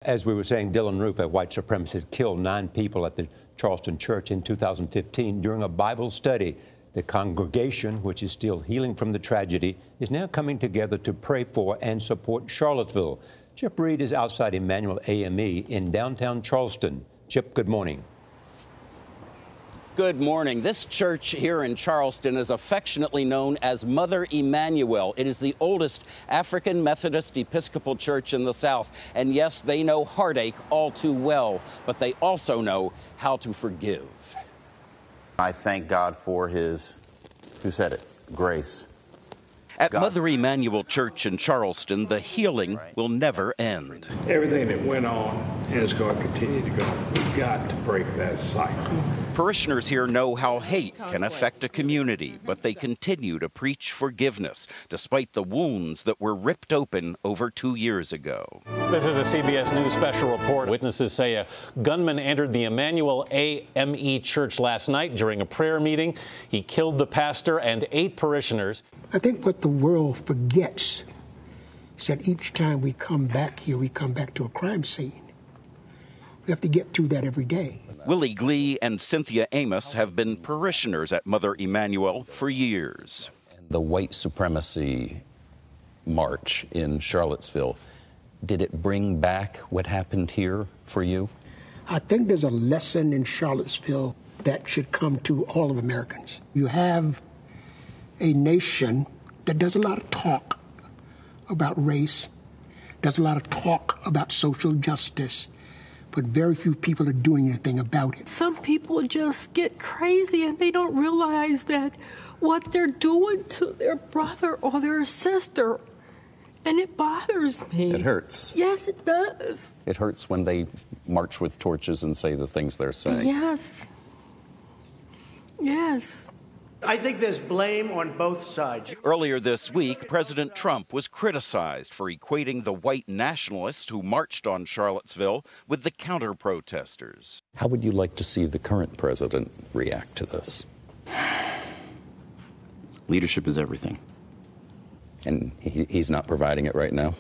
As we were saying, Dylann Roof, a white supremacist, killed 9 people at the Charleston church in 2015 during a Bible study. The congregation, which is still healing from the tragedy, is now coming together to pray for and support Charlottesville. Chip Reid is outside Emanuel AME in downtown Charleston. Chip, good morning. Good morning. This church here in Charleston is affectionately known as Mother Emanuel. It is the oldest African Methodist Episcopal church in the South. And yes, they know heartache all too well, but they also know how to forgive. I thank God for his, who said it, grace. At Mother Emanuel Church in Charleston, the healing will never end. Everything that went on and is going to continue to go. We've got to break that cycle. Parishioners here know how hate can affect a community, but they continue to preach forgiveness, despite the wounds that were ripped open over 2 years ago. This is a CBS News special report. Witnesses say a gunman entered the Emanuel AME church last night during a prayer meeting. He killed the pastor and 8 parishioners. I think what the world forgets is that each time we come back here, we come back to a crime scene. We have to get through that every day. Willie Glee and Cynthia Amos have been parishioners at Mother Emanuel for years. The white supremacy march in Charlottesville, did it bring back what happened here for you? I think there's a lesson in Charlottesville that should come to all of Americans. You have a nation that does a lot of talk about race, does a lot of talk about social justice, but very few people are doing anything about it. Some people just get crazy and they don't realize that what they're doing to their brother or their sister, and it bothers me. It hurts. Yes, it does. It hurts when they march with torches and say the things they're saying. Yes. Yes. I think there's blame on both sides. Earlier this week, President Trump was criticized for equating the white nationalists who marched on Charlottesville with the counter-protesters. How would you like to see the current president react to this? Leadership is everything. And he's not providing it right now?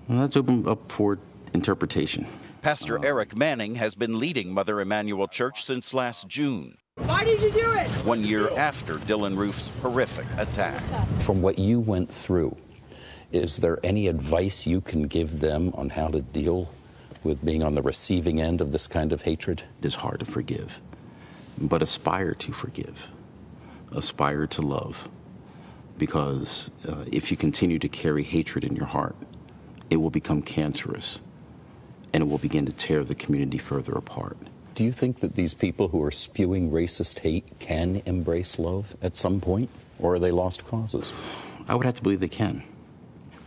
Well, that's open up for interpretation. Pastor Eric Manning has been leading Mother Emanuel Church since last June. Why did you do it? 1 year after Dylann Roof's horrific attack. From what you went through, is there any advice you can give them on how to deal with being on the receiving end of this kind of hatred? It is hard to forgive, but aspire to forgive. Aspire to love. Because if you continue to carry hatred in your heart, it will become cancerous, and it will begin to tear the community further apart. Do you think that these people who are spewing racist hate can embrace love at some point, or are they lost causes? I would have to believe they can.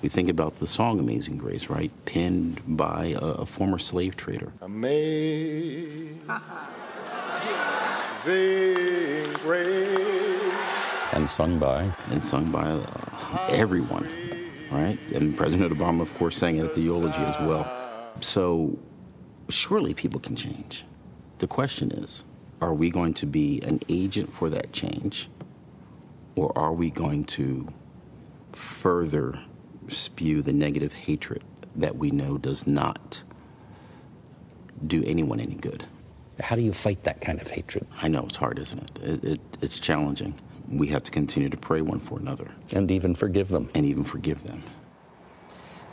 We think about the song Amazing Grace, right? Penned by a former slave trader. Amazing Grace. And sung by? And sung by everyone, right? And President Obama, of course, sang it at the eulogy as well. So surely people can change. The question is, are we going to be an agent for that change, or are we going to further spew the negative hatred that we know does not do anyone any good? How do you fight that kind of hatred? I know, it's hard, isn't it? It's challenging. We have to continue to pray one for another. And even forgive them. And even forgive them.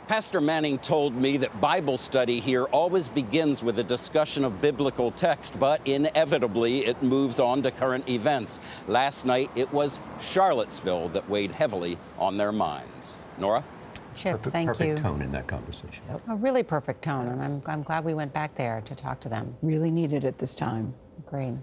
Pastor Manning told me that Bible study here always begins with a discussion of biblical text, but inevitably it moves on to current events. Last night, it was Charlottesville that weighed heavily on their minds. Norah? Chip, thank you. Perfect tone in that conversation. A really perfect tone, and I'm glad we went back there to talk to them. Really needed it this time. Great.